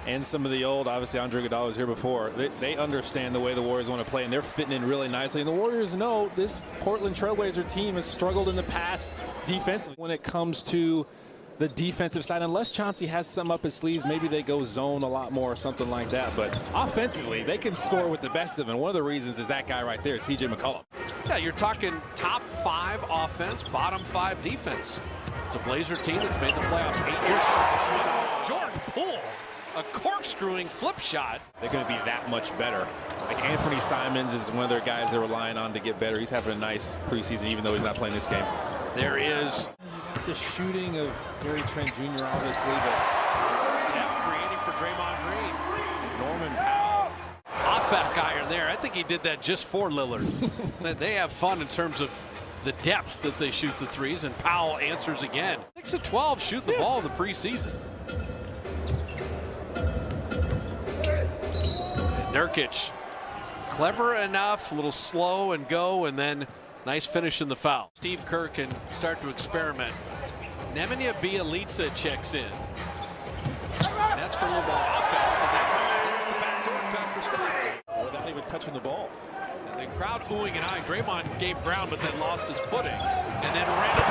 and some of the old, obviously Andre Iguodala was here before, they understand the way the Warriors want to play, and they're fitting in really nicely. And the Warriors know this Portland Trailblazer team has struggled in the past defensively when it comes to the defensive side. Unless Chauncey has some up his sleeves, maybe they go zone a lot more or something like that. But offensively, they can score with the best of them. And one of the reasons is that guy right there, CJ McCollum. Yeah, you're talking top 5 offense, bottom 5 defense. It's a Blazer team that's made the playoffs 8 years. Jordan Poole, a corkscrewing flip shot. They're going to be that much better. Like Anthony Simons is one of their guys they're relying on to get better. He's having a nice preseason, even though he's not playing this game. There is the shooting of Gary Trent Jr., obviously, but Steph creating for Draymond Green. Norman Powell. Off-back iron there. I think he did that just for Lillard. They have fun in terms of the depth that they shoot the threes, and Powell answers again. 6 of 12 shoot the ball in the preseason. Nurkic, clever enough, a little slow and go, and then nice finish in the foul. Steve Kerr can start to experiment. Nemanja Bjelica checks in. And that's for a little more offense. And there's the backdoor cut for Steph. Without even touching the ball. And the crowd oohing and eyeing. Draymond gave ground, but then lost his footing. And then ran it.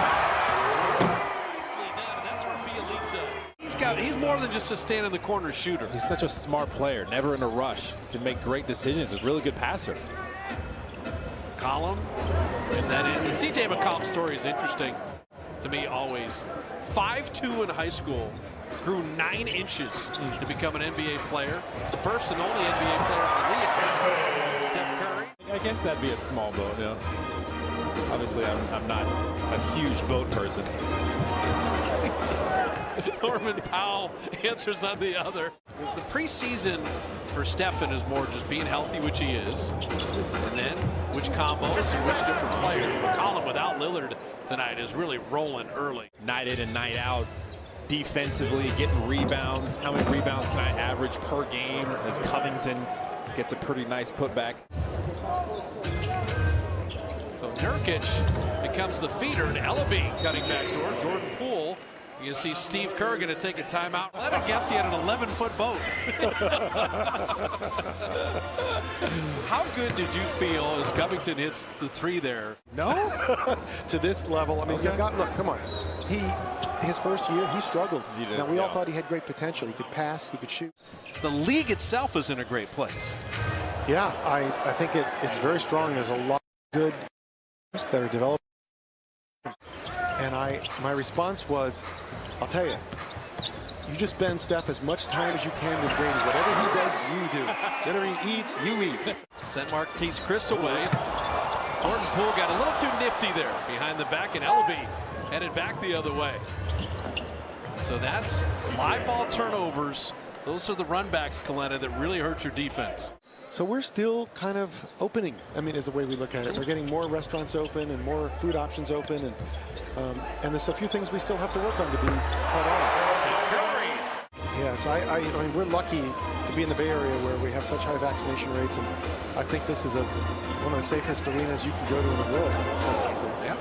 Nicely done. And that's where Bjelica. He's more than just a stand in the corner shooter. He's such a smart player, never in a rush. Can make great decisions. He's a really good passer. McCollum, and then the CJ McCollum story is interesting to me always. 5'2" in high school, grew 9 inches to become an NBA player. First and only NBA player in the league. Steph Curry. I guess that'd be a small boat, you know. Obviously, I'm not a huge boat person. Norman Powell answers on the other. The preseason for Stephen is more just being healthy, which he is, and then which combos and which different players. McCollum without Lillard tonight is really rolling early. Night in and night out, defensively, getting rebounds. How many rebounds can I average per game as Covington gets a pretty nice putback? So Nurkic becomes the feeder, and Ellaby cutting back door. Jordan Poole. You see Steve Kerr going to take a timeout. I'd have guessed he had an 11-foot boat. How good did you feel as Covington hits the 3 there? No? To this level, I mean, Okay. look, come on. His first year, he struggled. Now, we all thought he had great potential. He could pass, he could shoot. The league itself is in a great place. Yeah, I think it's very strong. There's a lot of good that are developing. And my response was, I'll tell you, you just spend Steph as much time as you can with Brady. Whatever he does, you do. Whatever he eats, you eat. Sent Marquise Chris away. Jordan Poole got a little too nifty there behind the back, and Ellaby headed back the other way. So that's live ball turnovers. Those are the runbacks, Kalena, that really hurt your defense. So we're still kind of opening, I mean, is the way we look at it. We're getting more restaurants open and more food options open. And there's a few things we still have to work on, to be quite honest. Steph Curry. Yes, I mean, we're lucky to be in the Bay Area where we have such high vaccination rates. And I think this is one of the safest arenas you can go to in the world. Yeah.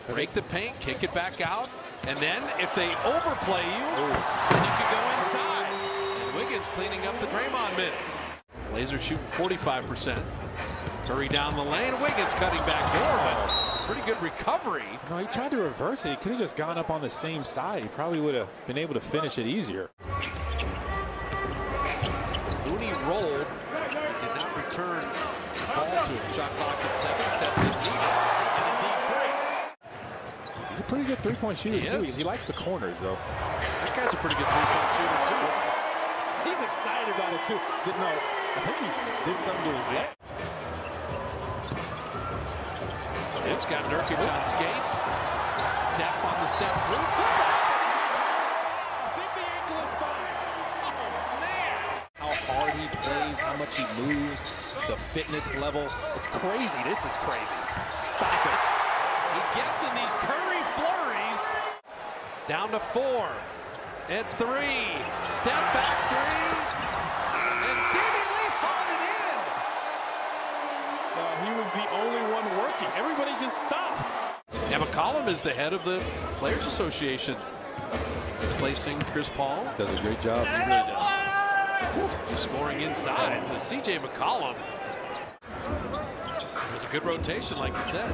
Break the paint, kick it back out. And then if they overplay you, then you can go inside. And Wiggins cleaning up the Draymond miss. Blazers shooting 45%. Curry down the lane. Wiggins cutting back door, but pretty good recovery. No, he tried to reverse it. He could have just gone up on the same side. He probably would have been able to finish it easier. Looney rolled. He did not return the ball to him. Shot clock at 7. Steph didn't need it. And a deep 3. He's a pretty good three-point shooter, too. He likes the corners, though. That guy's a pretty good three-point shooter, too. He's excited about it, too. No, I think he did something to his leg. It's got Nurkic on skates. Steph on the step through. Flip. I think the ankle is fine. Oh, man. How hard he plays, how much he moves, the fitness level. It's crazy. This is crazy. Stop it. He gets in these Curry flurries. Down to 4. At 3. Step back 3. And Davey Lee found it in. He was the only one working. Everybody just stopped. Now McCollum is the head of the Players Association. replacing Chris Paul. Does a great job. He really does. Scoring inside. So C.J. McCollum. It was a good rotation, like you said.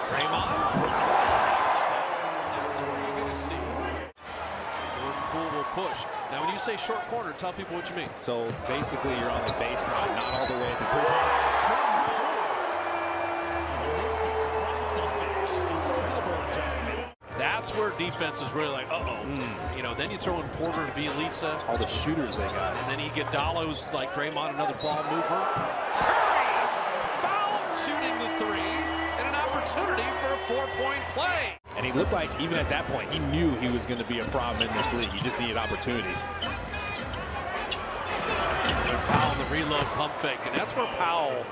Draymond. That's where you're going to see Jordan Poole will push. Now, when you say short corner, tell people what you mean. So basically, you're on the baseline, not all the way at the three-point line. Incredible adjustment. That's where defense is really like, You know, then you throw in Porter and Bielitsa. All the shooters they got. And then you get Iguodala's like Draymond, another ball mover. Curry! Foul! Shooting the three. And an opportunity for a 4-point play. And he looked like, even at that point, he knew he was going to be a problem in this league. He just needed opportunity. And Powell in the reload pump fake. And that's where Powell,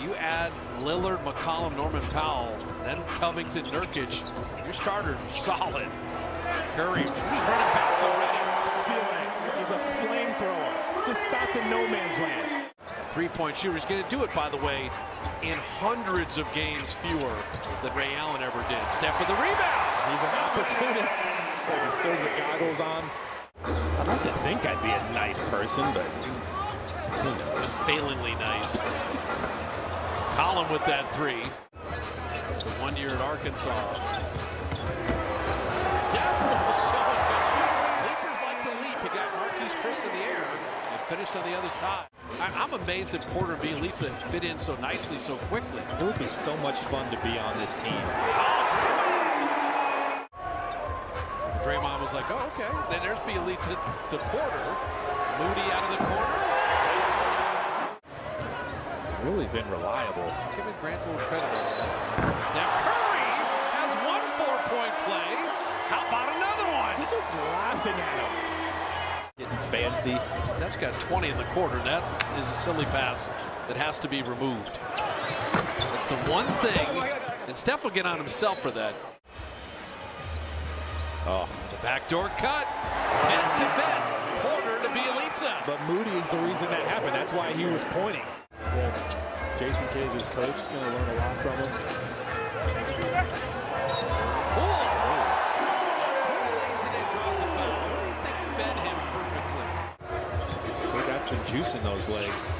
you add Lillard, McCollum, Norman Powell, then Covington, Nurkic, your starter solid. Curry, he's running back already. He's a flamethrower. Just stopped in no man's land. Three-point shooter. He's going to do it, by the way, in hundreds of games fewer than Ray Allen ever did. Steph for the rebound. He's an opportunist. Throws the goggles on. I'd like to think I'd be a nice person, but who knows? Failingly nice. Collin with that three. 1 year at Arkansas. Steph will show it. Leapers like to leap. He got Marquise Chris in the air and finished on the other side. I'm amazed that Porter and Bielitsa fit in so nicely, so quickly. It would be so much fun to be on this team. Draymond was like, oh, okay. Then there's Bielitsa to Porter. Moody out of the corner. It's really been reliable. Give Grant a little credit on that. Steph Curry has one 4-point play. How about another one? He's just laughing at him. Getting fancy. Steph's got 20 in the quarter. That is a silly pass that has to be removed. That's the one thing. And Steph will get on himself for that. Oh, the backdoor cut. Vent to vent. Porter to Bielitsa. But Moody is the reason that happened. That's why he was pointing. Yeah. Jason Kidd is his coach. He's going to learn a lot from him. Poole. Lays it in, draws the foul. What do you think fed him perfectly? Still got some juice in those legs.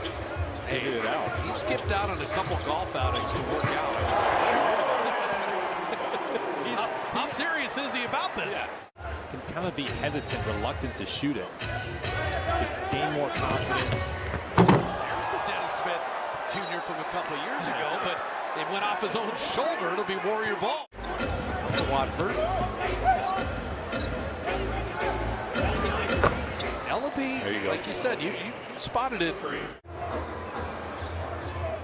He's figured it out. He skipped out on a couple golf outings to work out. How serious is he about this? Yeah. Can kind of be hesitant, reluctant to shoot it. Just gain more confidence. There's the Dennis Smith Jr. from a couple of years ago, but it went off his own shoulder. It'll be Warrior ball. Watford. Ellaby, like you said, you spotted it.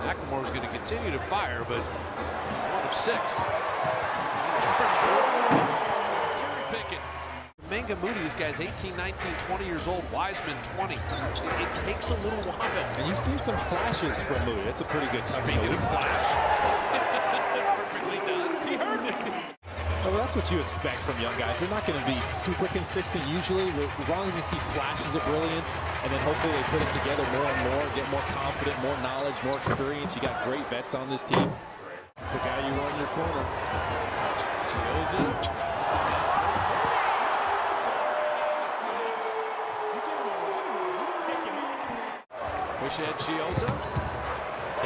McLemore's going to continue to fire, but 1 of 6. Jerry Pickett. Manga Moody, this guy's 18, 19, 20 years old. Wiseman, 20. It takes a little while. And you've seen some flashes from Moody. That's a pretty good Speaking of flash. Perfectly done. He heard it. Well, that's what you expect from young guys. They're not going to be super consistent usually, as long as you see flashes of brilliance, and then hopefully they put it together more and more, get more confident, more knowledge, more experience. You got great vets on this team. That's the guy you want in your corner. Chioza. Push ahead Chioza.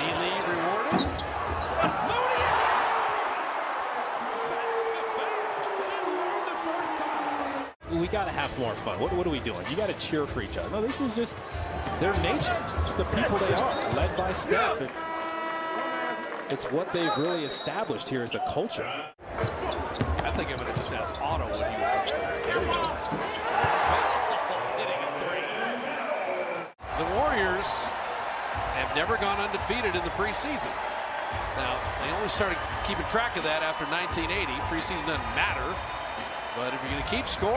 Healy rewarded. Moody! We got to have more fun. What are we doing? You got to cheer for each other. No, this is just their nature. It's the people they are, led by Steph. It's what they've really established here as a culture. I think I'm going to just ask Otto what he wants. There we go. Hitting a three. The Warriors have never gone undefeated in the preseason. Now, they only started keeping track of that after 1980. Preseason doesn't matter. But if you're going to keep scoring,